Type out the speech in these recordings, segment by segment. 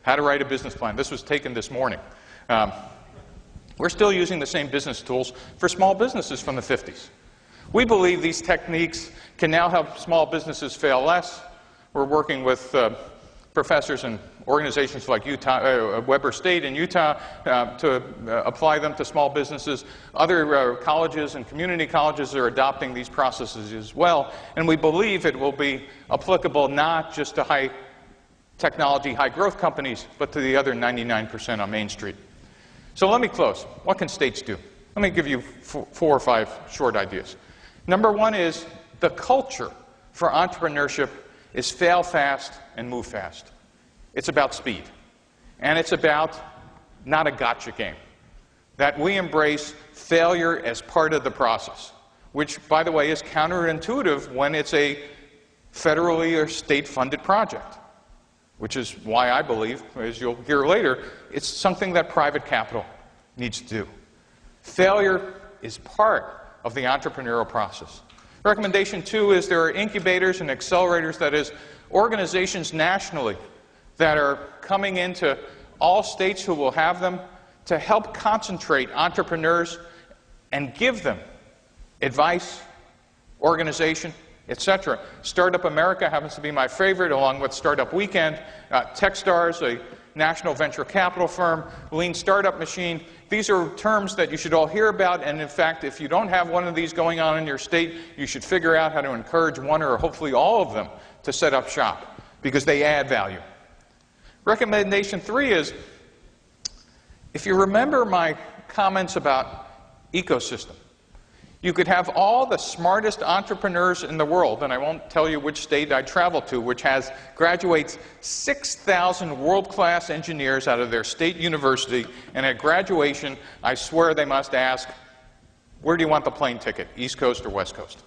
How to write a business plan. This was taken this morning. We're still using the same business tools for small businesses from the 50s. We believe these techniques can now help small businesses fail less. We're working with professors and organizations like Weber State in Utah to apply them to small businesses. Other colleges and community colleges are adopting these processes as well. And we believe it will be applicable not just to high technology, high growth companies, but to the other 99% on Main Street. So let me close. What can states do? Let me give you 4 or 5 short ideas. Number one is the culture for entrepreneurship is fail fast and move fast. It's about speed. And it's about not a gotcha game. That we embrace failure as part of the process, which, by the way, is counterintuitive when it's a federally or state-funded project, which is why I believe, as you'll hear later, it's something that private capital needs to do. Failure is part of the entrepreneurial process. Recommendation 2 is there are incubators and accelerators, that is, organizations nationally that are coming into all states who will have them to help concentrate entrepreneurs and give them advice, organization, etc. Startup America happens to be my favorite, along with Startup Weekend. Techstars, a national venture capital firm, Lean Startup Machine. These are terms that you should all hear about, and in fact, if you don't have one of these going on in your state, you should figure out how to encourage one or hopefully all of them to set up shop, because they add value. Recommendation 3 is, if you remember my comments about ecosystem, you could have all the smartest entrepreneurs in the world, and I won't tell you which state I travel to, which graduates 6,000 world-class engineers out of their state university, and at graduation, I swear they must ask, where do you want the plane ticket, East Coast or West Coast?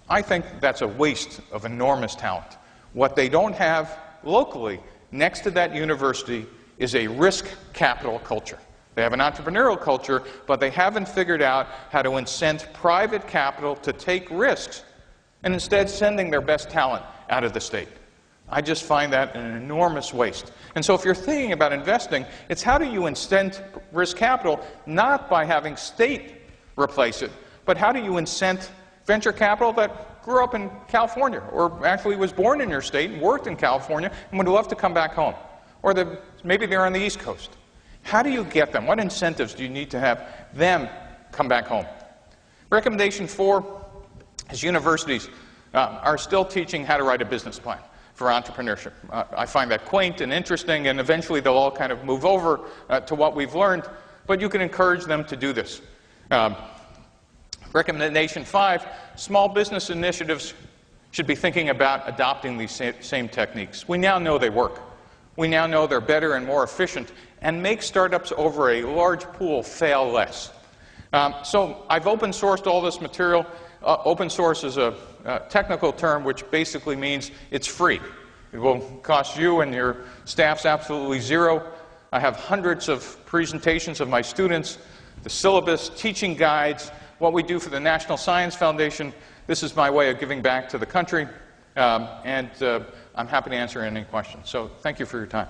I think that's a waste of enormous talent. What they don't have locally next to that university is a risk capital culture. They have an entrepreneurial culture, but they haven't figured out how to incent private capital to take risks, and instead sending their best talent out of the state. I just find that an enormous waste. And so if you're thinking about investing, it's how do you incent risk capital, not by having state replace it, but how do you incent venture capital that grew up in California, or actually was born in your state and worked in California and would love to come back home? Or maybe they're on the East Coast. How do you get them? What incentives do you need to have them come back home? Recommendation 4 is universities are still teaching how to write a business plan for entrepreneurship. I find that quaint and interesting, and eventually they'll all kind of move over to what we've learned, but you can encourage them to do this. Recommendation 5, small business initiatives should be thinking about adopting these same techniques. We now know they work. We now know they're better and more efficient, and make startups over a large pool fail less. So I've open sourced all this material. Open source is a technical term which basically means it's free. It will cost you and your staffs absolutely zero. I have hundreds of presentations of my students, the syllabus, teaching guides, what we do for the National Science Foundation. This is my way of giving back to the country, and I'm happy to answer any questions. So thank you for your time.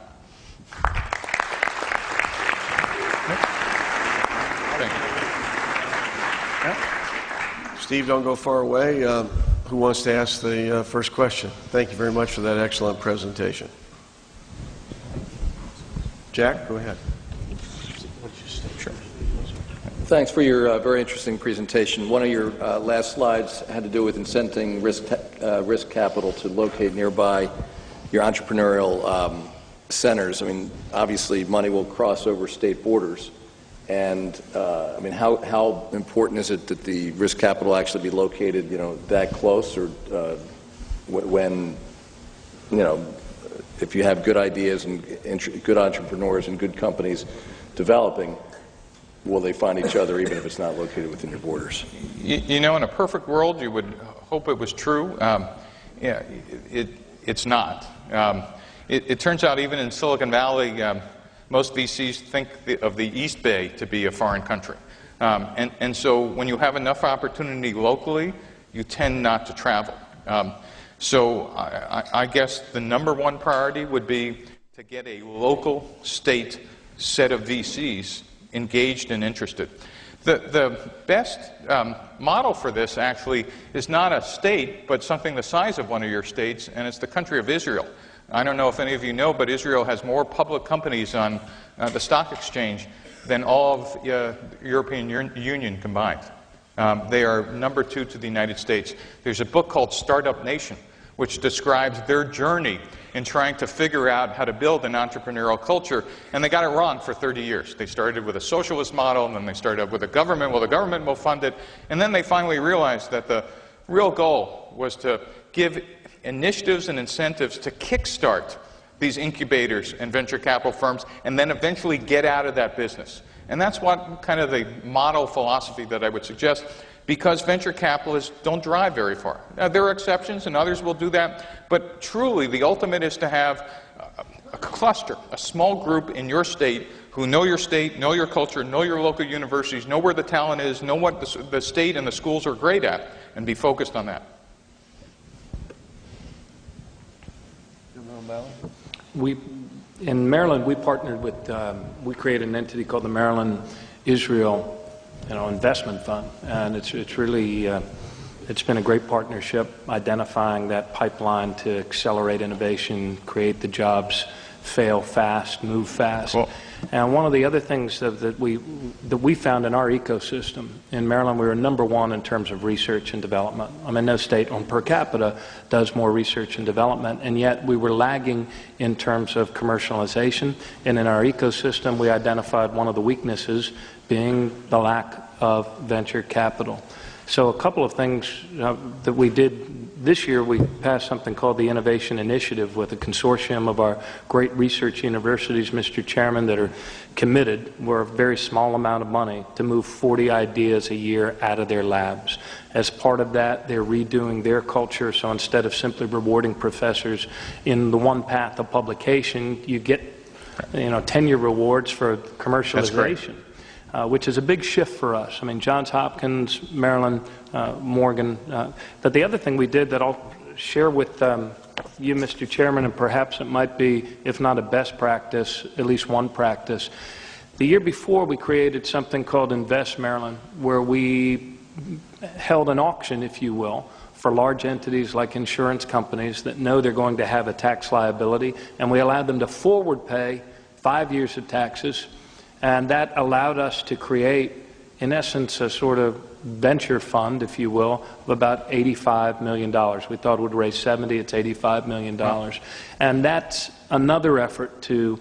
Thank you. Steve, don't go far away. Who wants to ask the first question? Thank you very much for that excellent presentation. Jack, go ahead. Sure. Thanks for your very interesting presentation. One of your last slides had to do with incenting risk capital to locate nearby your entrepreneurial centers. I mean, obviously, money will cross over state borders. And I mean, how important is it that the risk capital actually be located, that close, or when, if you have good ideas and good entrepreneurs and good companies developing, will they find each other even if it's not located within your borders? In a perfect world, you would hope it was true. Yeah, it's not. It turns out even in Silicon Valley, most VCs think of the East Bay to be a foreign country. And so when you have enough opportunity locally, you tend not to travel. So I guess the #1 priority would be to get a local state set of VCs engaged and interested. The best model for this actually is not a state, but something the size of one of your states, and it's the country of Israel. I don't know if any of you know, but Israel has more public companies on the stock exchange than all of the European Union combined. They are number 2 to the United States. There's a book called Startup Nation, which describes their journey in trying to figure out how to build an entrepreneurial culture, and they got it wrong for 30 years. They started with a socialist model, and then they started with a government. Well, the government will fund it, and then they finally realized that the real goal was to give initiatives and incentives to kickstart these incubators and venture capital firms, and then eventually get out of that business. And that's what kind of the model philosophy that I would suggest, because venture capitalists don't drive very far. Now, there are exceptions, and others will do that, but truly the ultimate is to have a cluster, a small group in your state who know your state, know your culture, know your local universities, know where the talent is, know what the state and the schools are great at, and be focused on that. In Maryland, we partnered with, we created an entity called the Maryland Israel Investment Fund, and it's really, it's been a great partnership, identifying that pipeline to accelerate innovation, create the jobs, fail fast, move fast. Cool. And one of the other things that we found in our ecosystem in Maryland, we were #1 in terms of research and development. I mean, no state on per capita does more research and development, and yet we were lagging in terms of commercialization. And in our ecosystem, we identified one of the weaknesses being the lack of venture capital. So a couple of things that we did this year, we passed something called the Innovation Initiative with a consortium of our great research universities, Mr. Chairman, that are committed, for a very small amount of money, to move 40 ideas a year out of their labs. As part of that, they're redoing their culture, so instead of simply rewarding professors in the one path of publication, you get tenure rewards for commercialization. Which is a big shift for us. I mean, Johns Hopkins, Maryland, Morgan. But the other thing we did that I'll share with you, Mr. Chairman, and perhaps it might be, if not a best practice, at least one practice. The year before, we created something called Invest Maryland, where we held an auction, if you will, for large entities like insurance companies that know they're going to have a tax liability, and we allowed them to forward pay 5 years of taxes. And that allowed us to create, in essence, a sort of venture fund, if you will, of about $85 million. We thought it would raise 70, it's $85 million. And that's another effort to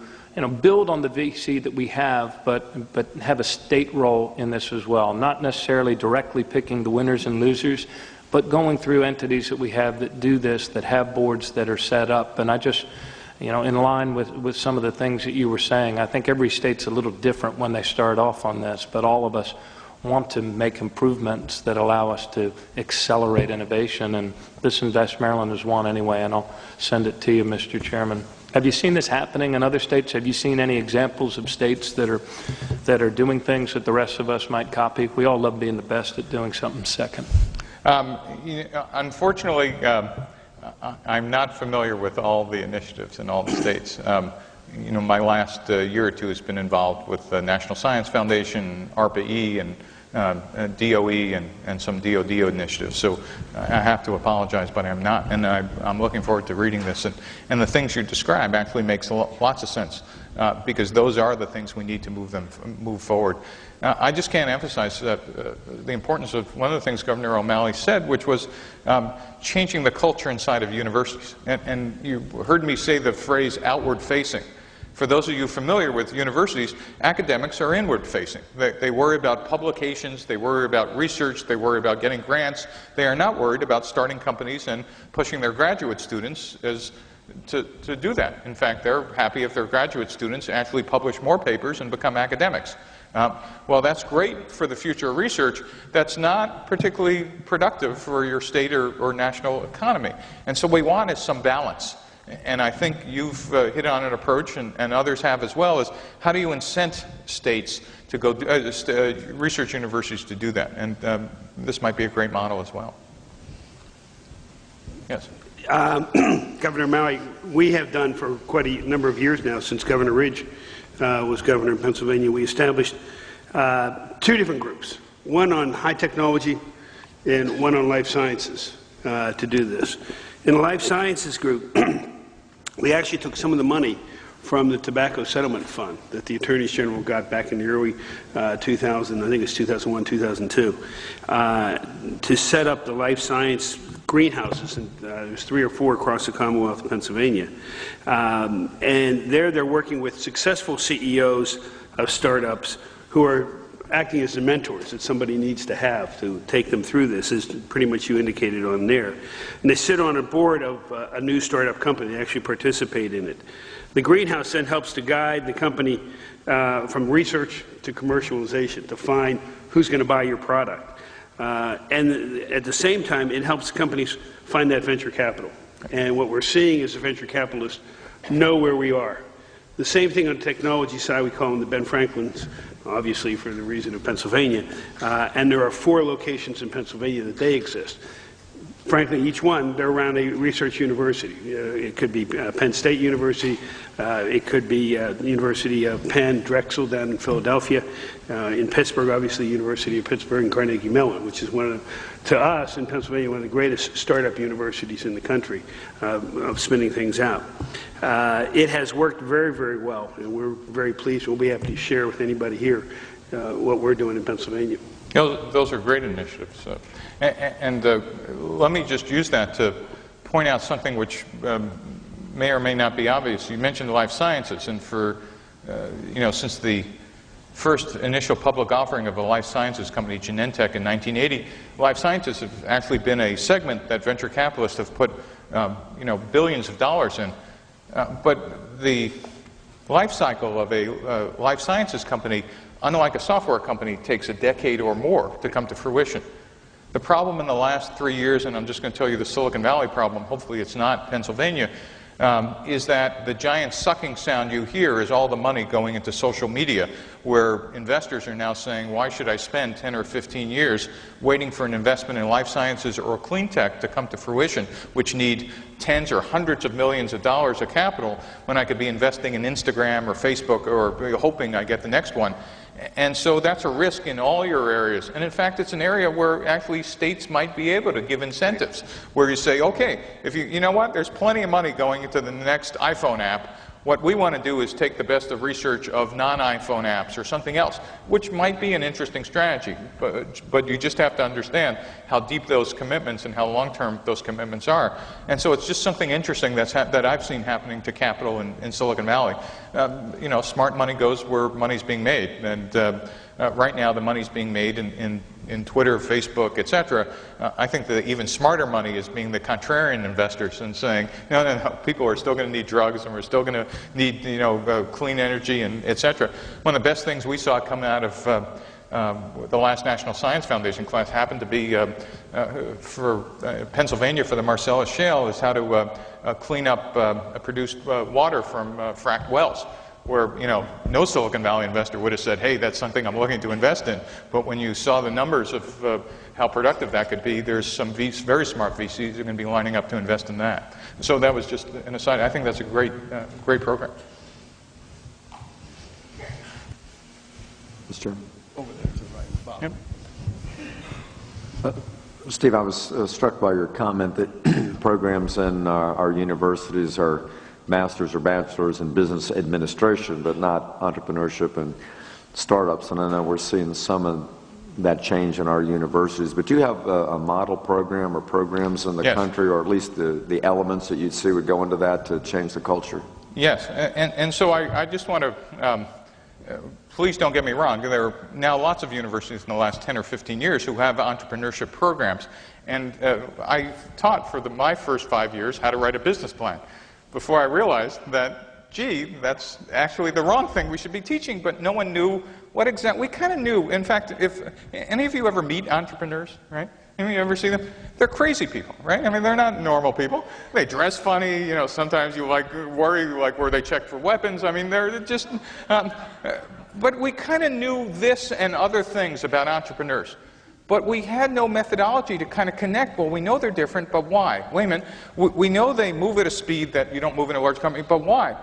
build on the VC that we have, but have a state role in this as well. Not necessarily directly picking the winners and losers, but going through entities that we have that do this, that have boards that are set up. And I just... in line with some of the things that you were saying, I think every state's a little different when they start off on this, but all of us want to make improvements that allow us to accelerate innovation, and this Invest Maryland is one anyway, and I'll send it to you, Mr. Chairman. Have you seen this happening in other states? Have you seen any examples of states that are doing things that the rest of us might copy? We all love being the best at doing something second. Unfortunately, I'm not familiar with all the initiatives in all the states. My last year or two has been involved with the National Science Foundation, ARPA-E, and DOE, and some DOD initiatives. So I have to apologize, but I'm not. And I'm looking forward to reading this. And the things you describe actually makes lots of sense, because those are the things we need to move forward. I just can't emphasize the importance of one of the things Governor O'Malley said, which was changing the culture inside of universities. And you heard me say the phrase outward-facing. For those of you familiar with universities, academics are inward-facing. They worry about publications, they worry about research, they worry about getting grants. They are not worried about starting companies and pushing their graduate students to do that. In fact, they're happy if their graduate students actually publish more papers and become academics. Well, that's great for the future of research. That's not particularly productive for your state or national economy. And so what we want is some balance. And I think you've hit on an approach, and others have as well, is how do you incent states to go, research universities to do that? And this might be a great model as well. Yes? Governor Maui, we have done for quite a number of years now, since Governor Ridge was governor in Pennsylvania, we established 2 different groups, one on high technology and one on life sciences to do this. In the life sciences group, we actually took some of the money from the Tobacco Settlement Fund that the Attorneys General got back in the early 2000, I think it's 2001, 2002, to set up the life science greenhouses, and there's 3 or 4 across the Commonwealth of Pennsylvania. And they're working with successful CEOs of startups who are acting as the mentors that somebody needs to have to take them through this, as pretty much you indicated on there. And they sit on a board of a new startup company. They actually participate in it. The greenhouse then helps to guide the company from research to commercialization, to find who's going to buy your product. And at the same time, it helps companies find that venture capital. And what we're seeing is the venture capitalists know where we are. The same thing on the technology side, we call them the Ben Franklins, obviously for the reason of Pennsylvania. And there are 4 locations in Pennsylvania that they exist. Frankly, each one, they're around a research university. It could be Penn State University, it could be the University of Penn, Drexel down in Philadelphia, in Pittsburgh, obviously University of Pittsburgh and Carnegie Mellon, which is one of, to us in Pennsylvania, one of the greatest startup universities in the country of spinning things out. It has worked very, very well, and we're very pleased. We'll be happy to share with anybody here what we're doing in Pennsylvania. You know, those are great initiatives. And let me just use that to point out something which may or may not be obvious. You mentioned life sciences, and for, you know, since the first initial public offering of a life sciences company, Genentech, in 1980, life sciences have actually been a segment that venture capitalists have put, you know, billions of dollars in. But the life cycle of a life sciences company, unlike a software company, takes a decade or more to come to fruition. The problem in the last 3 years, and I'm just going to tell you the Silicon Valley problem, hopefully it's not Pennsylvania, is that the giant sucking sound you hear is all the money going into social media, where investors are now saying, why should I spend 10 or 15 years waiting for an investment in life sciences or clean tech to come to fruition, which need tens or hundreds of millions of dollars of capital, when I could be investing in Instagram or Facebook or hoping I get the next one. And so that's a risk in all your areas. And in fact, it's an area where actually states might be able to give incentives, where you say, okay, if you know what, there's plenty of money going into the next iPhone app. What we want to do is take the best of research of non-iPhone apps or something else, which might be an interesting strategy. But you just have to understand how deep those commitments and how long-term those commitments are. And so it's just something interesting that I've seen happening to capital in Silicon Valley. You know, smart money goes where money's being made. And right now the money's being made in Twitter, Facebook, etc. I think the even smarter money is being the contrarian investors and saying, no, people are still going to need drugs and we're still going to need, you know, clean energy and etc. One of the best things we saw come out of the last National Science Foundation class happened to be for Pennsylvania for the Marcellus Shale is how to clean up produced water from fracked wells, where, you know, no Silicon Valley investor would have said, hey, that's something I'm looking to invest in. But when you saw the numbers of how productive that could be, there's some very smart VCs that are going to be lining up to invest in that. So that was just an aside. I think that's a great program. Mr. Chairman. Over there to the right, Bob. Yep. Steve, I was struck by your comment that programs in our universities are master's or bachelor's in business administration, but not entrepreneurship and startups. And I know we're seeing some of that change in our universities. But do you have a model program or programs in the country, or at least the elements that you'd see would go into that to change the culture? Yes, and so I just want to, please don't get me wrong, there are now lots of universities in the last 10 or 15 years who have entrepreneurship programs. And I taught for my first 5 years how to write a business plan, before I realized that, gee, that's actually the wrong thing we should be teaching, but no one knew what exactly. We kind of knew. In fact, if any of you ever meet entrepreneurs, right? Any of you ever see them? They're crazy people, right? I mean, they're not normal people. They dress funny. You know, sometimes you worry where they check for weapons. I mean, they're just. But we kind of knew this and other things about entrepreneurs. But we had no methodology to kind of connect. Well, we know they're different, but why? Wait a minute. We know they move at a speed that you don't move in a large company, but why?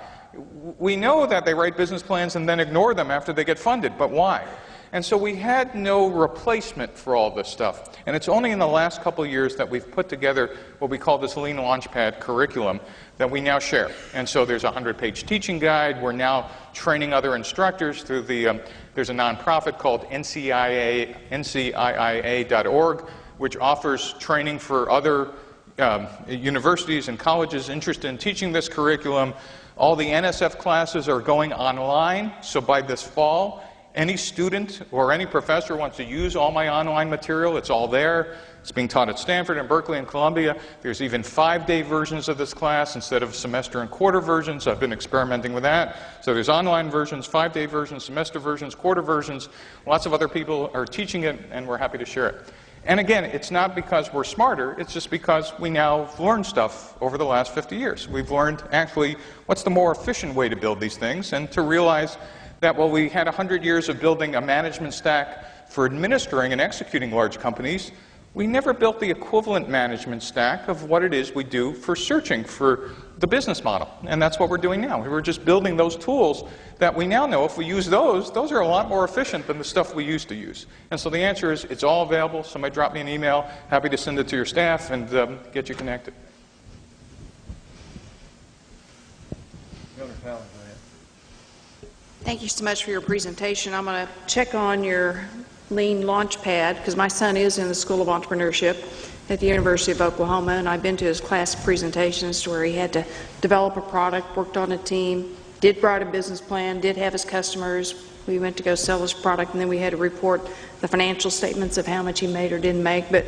We know that they write business plans and then ignore them after they get funded, but why? And so we had no replacement for all this stuff. And it's only in the last couple of years that we've put together what we call this Lean Launchpad curriculum that we now share. And so there's a 100-page teaching guide. We're now training other instructors through there's a nonprofit called NCIIA.org, which offers training for other universities and colleges interested in teaching this curriculum. All the NSF classes are going online, so by this fall, any student or any professor wants to use all my online material, it's all there. It's being taught at Stanford and Berkeley and Columbia. There's even 5-day versions of this class instead of semester and quarter versions. I've been experimenting with that. So there's online versions, 5-day versions, semester versions, quarter versions. Lots of other people are teaching it, and we're happy to share it. And again, it's not because we're smarter, it's just because we now have learned stuff over the last 50 years. We've learned actually what's the more efficient way to build these things, and to realize that while we had 100 years of building a management stack for administering and executing large companies, we never built the equivalent management stack of what it is we do for searching for the business model. And that's what we're doing now. We're just building those tools that we now know if we use those are a lot more efficient than the stuff we used to use. And so the answer is it's all available. Somebody drop me an email. Happy to send it to your staff and get you connected. Thank you so much for your presentation. I'm going to check on your Lean Launchpad because my son is in the School of Entrepreneurship at the University of Oklahoma, and I've been to his class presentations where he had to develop a product, worked on a team, did write a business plan, did have his customers. We went to go sell his product, and then we had to report the financial statements of how much he made or didn't make, but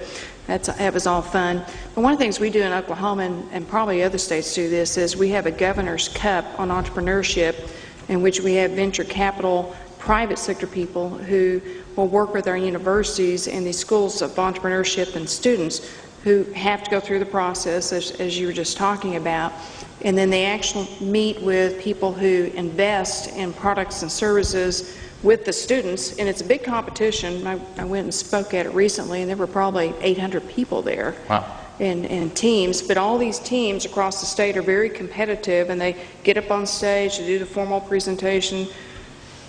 that was all fun. But one of the things we do in Oklahoma, and probably other states do this, is we have a Governor's Cup on entrepreneurship in which we have venture capital, private sector people who will work with our universities and these schools of entrepreneurship and students who have to go through the process, as you were just talking about, and then they actually meet with people who invest in products and services with the students, and it's a big competition. I went and spoke at it recently, and there were probably 800 people there. Wow. In teams, but all these teams across the state are very competitive, and they get up on stage to do the formal presentation.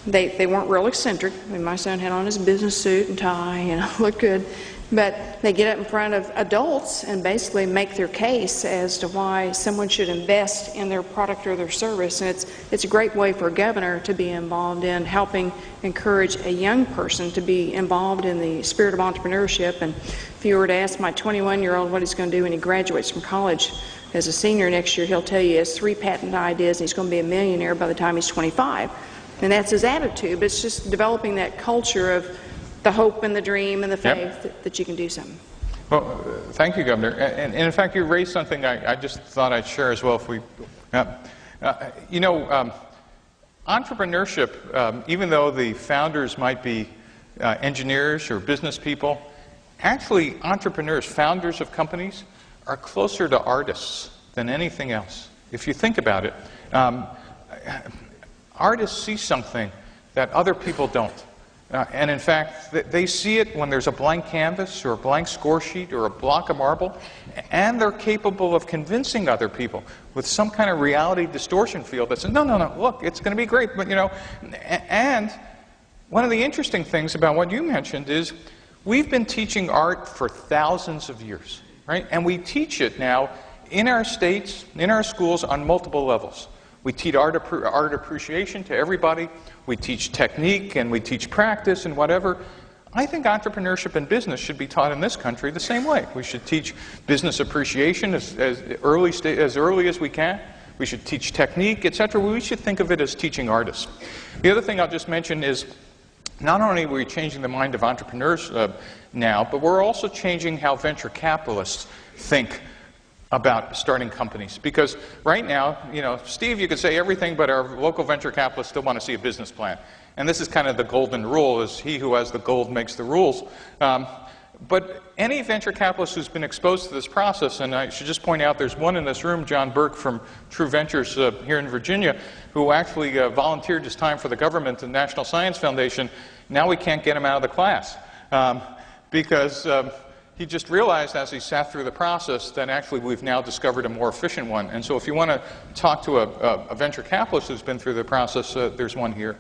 They weren't real eccentric. I mean, my son had on his business suit and tie, and looked good. But they get up in front of adults and basically make their case as to why someone should invest in their product or their service. And it's a great way for a governor to be involved in helping encourage a young person to be involved in the spirit of entrepreneurship. And if you were to ask my 21-year-old what he's going to do when he graduates from college as a senior next year, he'll tell you he has 3 patent ideas and he's going to be a millionaire by the time he's 25. And that's his attitude. But it's just developing that culture of the hope and the dream and the faith that you can do something. Well, thank you, Governor. And in fact, you raised something I just thought I'd share as well. If we, entrepreneurship, even though the founders might be engineers or business people, actually entrepreneurs, founders of companies, are closer to artists than anything else. If you think about it, artists see something that other people don't. And in fact, they see it when there's a blank canvas or a blank score sheet or a block of marble, and they're capable of convincing other people with some kind of reality distortion field that says, no, look, it's going to be great. But, and one of the interesting things about what you mentioned is we've been teaching art for thousands of years, right? And we teach it now in our states, in our schools, on multiple levels. We teach art appreciation to everybody. We teach technique and we teach practice and whatever. I think entrepreneurship and business should be taught in this country the same way. We should teach business appreciation as early as we can. We should teach technique, etc. We should think of it as teaching artists. The other thing I'll just mention is not only are we changing the mind of entrepreneurs now, but we're also changing how venture capitalists think about starting companies. Because right now, Steve, you could say everything, but our local venture capitalists still want to see a business plan. And this is kind of the golden rule, is he who has the gold makes the rules. But any venture capitalist who's been exposed to this process, and I should just point out there's one in this room, John Burke from True Ventures here in Virginia, who actually volunteered his time for the government and National Science Foundation. Now we can't get him out of the class. because he just realized as he sat through the process that actually we've now discovered a more efficient one. And so if you want to talk to a venture capitalist who's been through the process, there's one here.